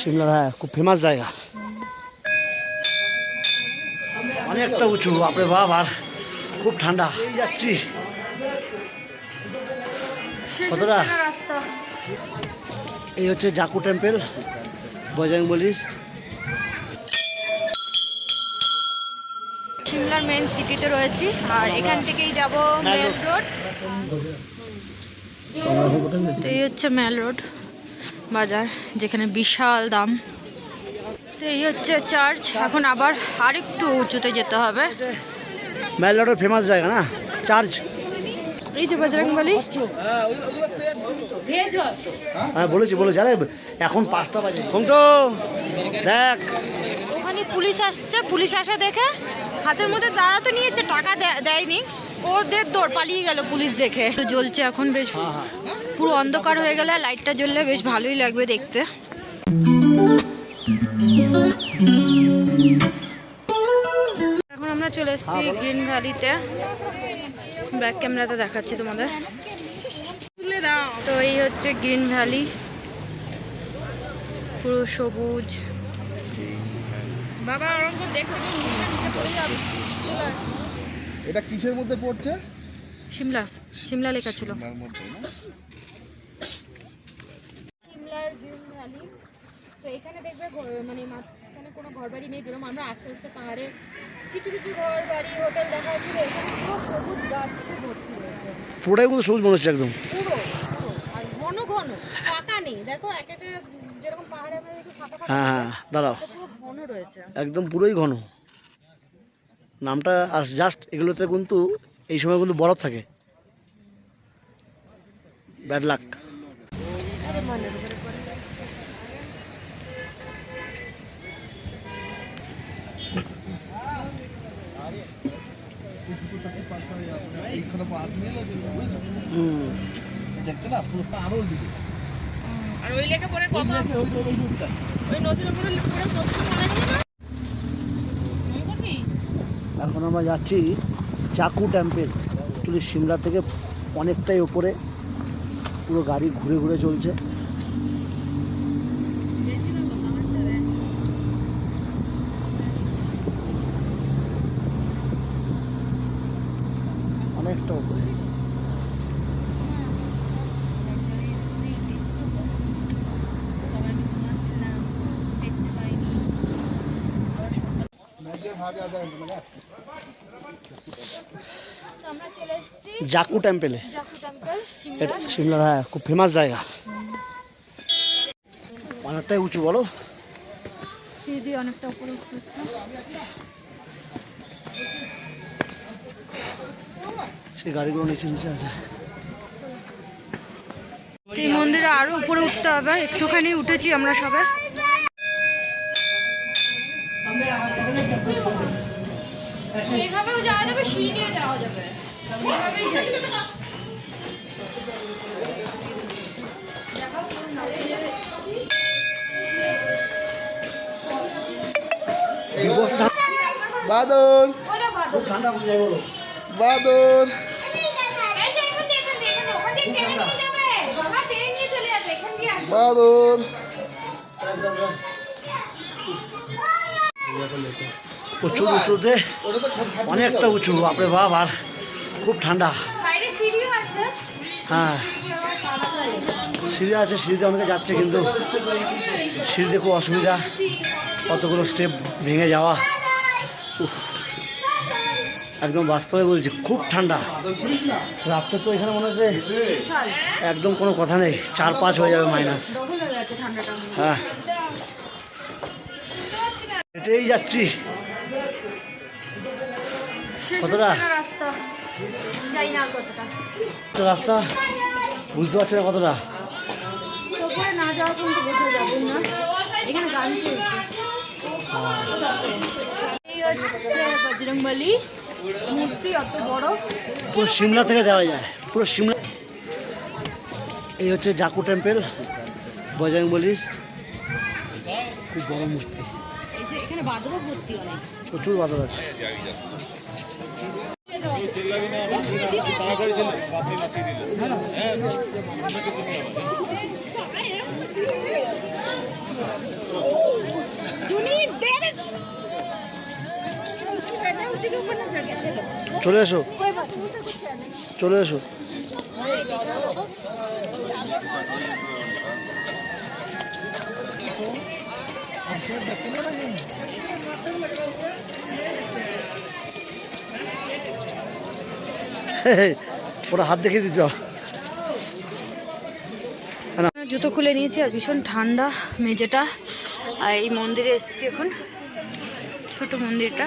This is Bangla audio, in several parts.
সিমলা হ্যাঁ খুব ফেমাস জায়গা, অনেকটা উঁচু বাপরে বাপ, আর খুব ঠান্ডা। এই যাচ্ছি কতটা, এই হচ্ছে জাকু টেম্পল বজরংবলীর। সিমলার মেন সিটিতে রয়েছি আর এখান থেকেই যাব মেল রোড। তো এই হচ্ছে মেল রোড বাজার, যেখানে বিশাল দাম। তো এই হচ্ছে চার্চ। এখন আবার আরেকটু উঁচুতে যেতে হবে। মেল রোডের ফেমাস জায়গা না চার্চ। এই যে বজরংবলী। হ্যাঁ বলেছি আরে এখন 5টা বাজে। ঘুমটো দেখ, ওখানে পুলিশ আসছে, পুলিশ আসা দেখে হাতের মধ্যে দাঁড়াতে নিয়েছে, টাকা দেয়নি, ওদের দৌড় পালিয়ে গেল পুলিশ দেখে। জ্বলছে এখন, বেশ পুরো অন্ধকার হয়ে গেলে লাইটটা জ্বললে বেশ ভালোই লাগবে দেখতে। এখন আমরা চলে এসেছি গ্রিন ভ্যালিতে। ব্যাক ক্যামেরাতে দেখাচ্ছি তোমাদের। তো এই হচ্ছে গ্রিন ভ্যালি, পুরো সবুজ। বাবা দেখো এটা কিসের মধ্যে পড়ছে? সিমলা লেখা ছিল। সিমলার গ্রিন ভ্যালি। তো এখানে দেখবে মানে মাঝখানে কোনো ঘরবাড়ি নেই, যেরকম আমরা আস্তে আস্তে পাহাড়ে কিছু কিছু ঘর বাড়ি হোটেল দেখা যাচ্ছিল। এখানে পুরো সবুজ গাছে ভর্তি রয়েছে, পুরোটাই কিন্তু সবুজ মনে হচ্ছে একদম, পুরো আর ঘন ঘন, ফাঁকা নেই। দেখো এক একটা যেরকম পাহাড়ে আমরা দেখি ফাঁকা ফাঁকা, হ্যাঁ দাঁড়াও, পুরো ঘন রয়েছে, একদম পুরোই ঘন। নামটা আর জাস্ট, এগুলোতে কিন্তু এই সময় কিন্তু বরফ থাকে। Bad luck. দেখছো না পুরো পাহাড় দিকে, আর ওই লেখা পরে কত ওই নদীর উপরে পরে কত মারা গেল না। এখন আমরা যাচ্ছি জাকু টেম্পল। অ্যাকচুয়ালি সিমলা থেকে অনেকটাই ওপরে, পুরো গাড়ি ঘুরে ঘুরে চলছে। অনেকটা উপরে। আমরা চলে এসেছি জাকু টেম্পলে। জাকু টেম্পল এটা সিমলার হ্যাঁ খুব ফেমাস জায়গা, অনেকটাই উঁচু বলো। সিঁড়ি অনেকটা উপরে উঠতে হচ্ছে। সেই গাড়িগুলো নিচে নিচে আছে। এই মন্দিরে আরো উপরে উঠতে হবে, একটুখানি উঠেছি আমরা সবাই। এইভাবেও যাওয়া যাবে, সিঁড়ি দিয়ে যাওয়া যাবে, এইভাবেই যাই। বাদর খুব ঠান্ডা বুঝাই বলো, বাদর বাদর। প্রচুর উঁচুতে, অনেকটা উঁচু বাপরে বাপ, আর খুব ঠান্ডা। হ্যাঁ সিঁড়ি আছে, সিঁড়িতে অনেকে যাচ্ছে, কিন্তু সিঁড়িতে খুব অসুবিধা, কতগুলো স্টেপ ভেঙে যাওয়া। একদম বাস্তবে বলছি, খুব ঠান্ডা। রাত্রে তো এখানে মনে হচ্ছে একদম কোনো কথা নেই, 4-5 হয়ে যাবে মাইনাস। হ্যাঁ এটাই যাচ্ছি। কতটা রাস্তা যাই না, কতটা রাস্তা বুঝতে পারছি না কতটা। উপরে না যাওয়া কিন্তু বোঝা যাবে না, এখানে গান চলছে। এই হচ্ছে বজরংবলী মূর্তি, অত বড়, পুরো সিমলা থেকে দেওয়া যায়, পুরো সিমলা। এই হচ্ছে জাকু টেম্পল বজরংবলীর, খুব বড় মূর্তি। এই যে এখানে বাদরও ভর্তি, অনেক প্রচুর বাদর আছে। চলে এসো, চলে এসো। ওরা হাত দেখে দিচ্ছ। জুতো খুলে নিয়েছি আর ভীষণ ঠান্ডা মেঝেটা। আর এই মন্দিরে এসেছি এখন, ছোট মন্দিরটা।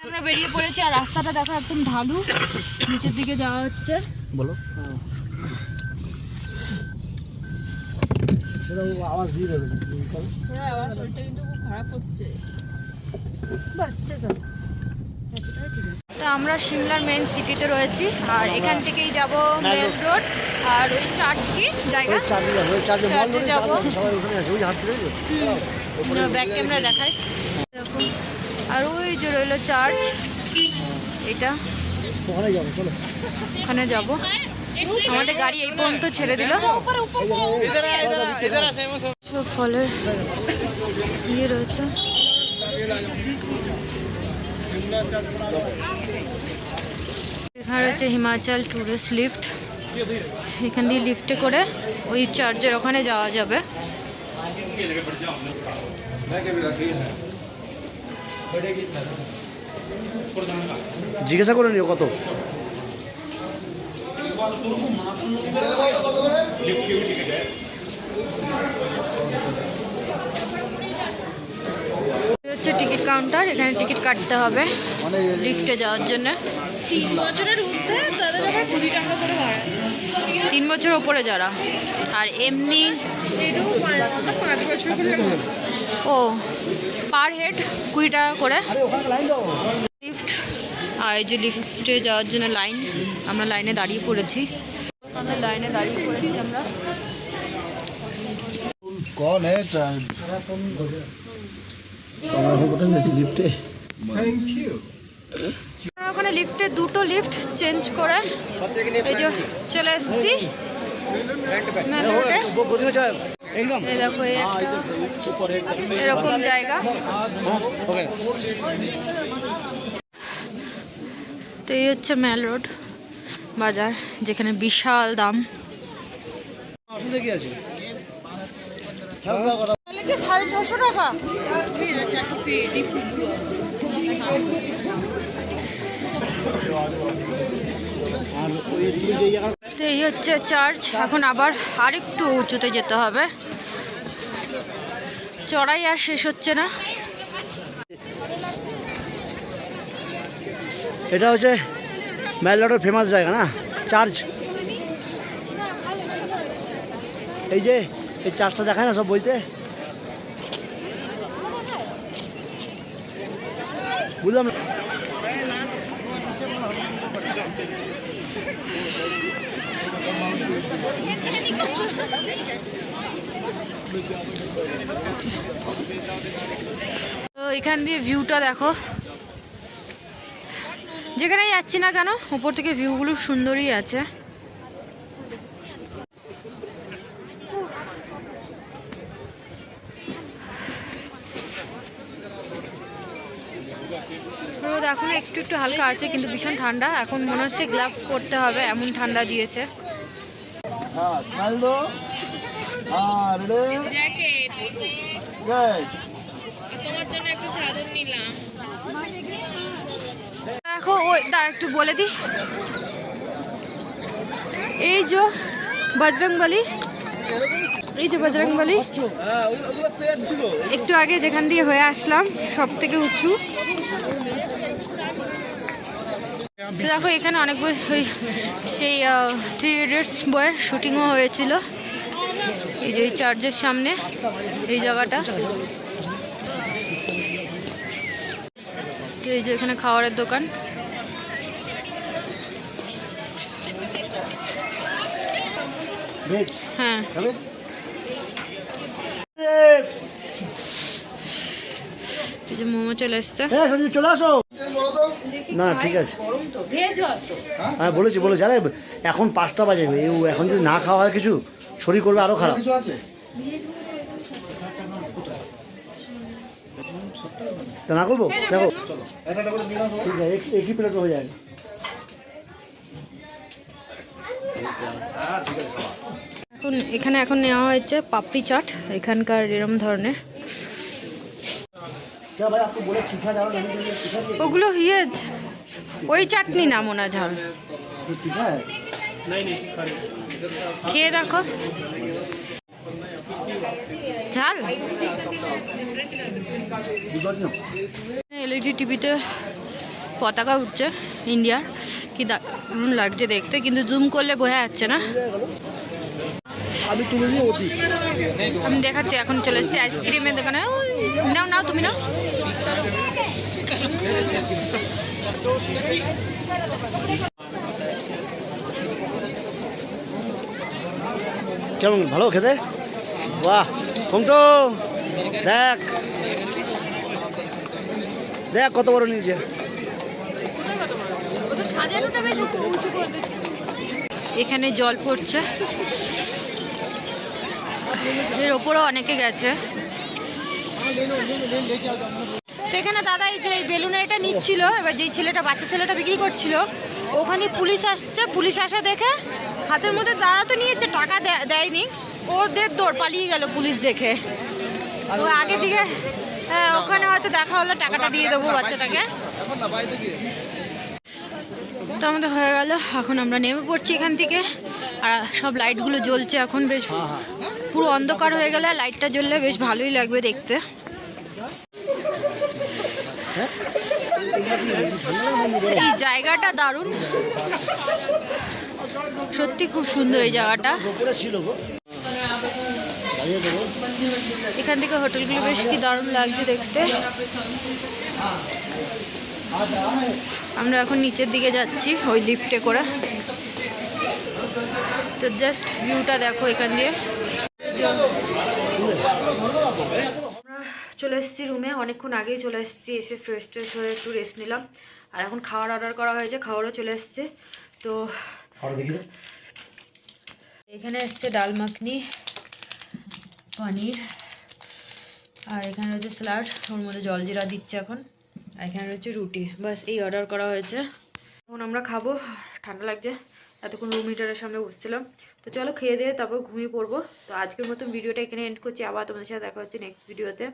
আমরা বেরিয়ে পড়েছি আর রাস্তাটা দেখো একদম ঢালু, নিচের দিকে যাওয়া হচ্ছে। বলো, আওয়াজ দিয়ে দেবে। আমার শরীরটা কিন্তু খুব খারাপ হচ্ছে। তো আমরা সিমলার মেন সিটিতে রয়েছি আর এখান থেকেই যাব মেল রোড আর ওই চার্চ কি জায়গা, চার্চে যাবো। ব্যাক ক্যামেরা দেখায় দেখো। আর ওই যে রইল চার্চ, এটা ওখানে যাব। আমাদের গাড়ি এই পর্যন্ত ছেড়ে দিল। সব ফলের ইয়ে রয়েছে। এখানে রয়েছে হিমাচল ট্যুরিস্ট লিফট। এখান দিয়ে লিফটে করে ওই চার্চের ওখানে যাওয়া যাবে। জিজ্ঞাসা করে নিও কত। হচ্ছে টিকিট কাউন্টার, এখানে টিকিট কাটতে হবে লিফটে যাওয়ার জন্য। 3 বছরের ঊর্ধ্বে তাদের আবার 20 টাকা করে ভাড়া, 3 বছর ওপরে যারা। আর এমনি 5 বছর করে ও পার হেড 20 টাকা করে লিফট। আর এই যে লিফটে যাওয়ার জন্য লাইন, আমরা লাইনে দাঁড়িয়ে পড়েছি। লাইনে দাঁড়িয়ে পড়েছি আমরা। कौन है লিফটে ওখানে লিফটে দুটো লিফট চেঞ্জ করে এই যে চলে এসেছি মেন রোডে। এই দেখো এরকম জায়গা। তো এই হচ্ছে মেল রোড বাজার, যেখানে বিশাল দাম। অসুবিধা কি আছে? 650 টাকা। তো এই হচ্ছে চার্চ। এখন আবার আরেকটু উঁচুতে যেতে হবে, চড়াই আর শেষ হচ্ছে না। এটা হচ্ছে মেলরোডের ফেমাস জায়গা না, চার্চ। এই যে এই চার্চটা দেখায় না সব বইতে, বুঝলাম না। তো এখান দিয়ে ভিউটা দেখো, যেখানেই যাচ্ছি না কেন উপর থেকে ভিউগুলো সুন্দরই আছে। রোদ এখন একটু একটু হালকা আছে কিন্তু ভীষণ ঠান্ডা। এখন মনে হচ্ছে গ্লাভস পরতে হবে, এমন ঠান্ডা দিয়েছে। দেখো ওই একটু বলে দিই, এই যে বজরংবলী, এই যে বজরংবলী হ্যাঁ ওগুলো পেয়ার ছিল। একটু আগে যেখান দিয়ে হয়ে আসলাম সব থেকে উঁচু। তো দেখো এখানে অনেক বই ওই সেই 3 Idiots বইয়ের শুটিংও হয়েছিল। এই যে এই চার্চের সামনে এই জায়গাটা, তো এই যে এখানে খাবারের দোকান। ভেজ হ্যাঁ খাবে? এই যে মোমো চলে এসছে। হ্যাঁ সঞ্জীব চলে আসো। বলো তো না ঠিক আছে, হ্যাঁ বলেছি আরে এখন 5টা বাজে, এখন যদি না খাওয়া হয় কিছু শরীর করবে আরও খারাপ। কিছু আছে? তা না করবো দেখো, এটা করে নিয়ে আসো। ঠিক আছে একই প্লেট হয়ে যায়। হ্যাঁ ঠিক আছে। এখন নেওয়া হয়েছে পাপড়ি চাট এখানকার এরম ধরনের। क्या भाई आपको बोले तीखा डालो नहीं तो तीखा दिए ওগুলো হিয়েজ ওই চাটনি না মোনা ঝাল, जो तीखा है খেয়ে দেখো ঝাল। बुझो এলইডি টিভিতে পতাকা উঠছে ইন্ডিয়ার, কি দারুণ লাগছে দেখতে, কিন্তু জুম করলে বোঝা যাচ্ছে না। अभी तुम नहीं होती আমি দেখাচ্ছি, এখন চলে এসেছি আইসক্রিমের দোকানে। ওই, নাও নাও তুমি নাও। কেমন ভালো খেতে? বাহ কমটো দেখ দেখ কত বড় নিয়েছে। এখানে জল পড়ছে, এর ওপরও অনেকে গেছে। তো এখানে দাদা এই যে বেলুনে এটা নিচ্ছিল, এবার যেই ছেলেটা বাচ্চা ছেলেটা বিক্রি করছিল ওখানে পুলিশ আসছে, পুলিশ আসা দেখে হাতের মধ্যে দাদা তো নিয়েছে, টাকা দেয়নি, ওদের দৌড় পালিয়ে গেল পুলিশ দেখে। ও আগে দিকে হ্যাঁ ওখানে হয়তো দেখা হলো, টাকাটা দিয়ে দেবো বাচ্চাটাকে। তো আমাদের হয়ে গেল, এখন আমরা নেমে পড়ছি এখান থেকে। আর সব লাইটগুলো জ্বলছে এখন, বেশ পুরো অন্ধকার হয়ে গেলে লাইটটা জ্বললে বেশ ভালোই লাগবে দেখতে। এই জায়গাটা দারুণ, সত্যি খুব সুন্দর এই জায়গাটা। এখান থেকে হোটেলগুলো বেশ কি দারুণ লাগছে দেখতে। আমরা এখন নিচের দিকে যাচ্ছি ওই লিফটে করে। তো জাস্ট ভিউটা দেখো এখান দিয়ে। চলে এসেছি রুমে, অনেকক্ষণ আগেই চলে এসেছি, এসে ফ্রেশ ট্রেশ হয়ে একটু রেস্ট নিলাম। আর এখন খাওয়ার অর্ডার করা হয়েছে, খাবারও চলে এসছে। তো এখানে এসছে ডাল মাখনি, পনির, আর এখানে রয়েছে স্যালাড, ওর মধ্যে জলজিরা দিচ্ছে এখন, আর এখানে রয়েছে রুটি। বাস এই অর্ডার করা হয়েছে, এখন আমরা খাবো। ঠান্ডা লাগছে, এতক্ষণ রুম হিটারের সামনে বসছিলাম। তো চলো খেয়ে দিয়ে তারপর ঘুমিয়ে পড়বো। তো আজকের মতন ভিডিওটা এখানে এন্ড করছি, আবার তোমাদের সাথে দেখা হচ্ছে নেক্সট ভিডিওতে।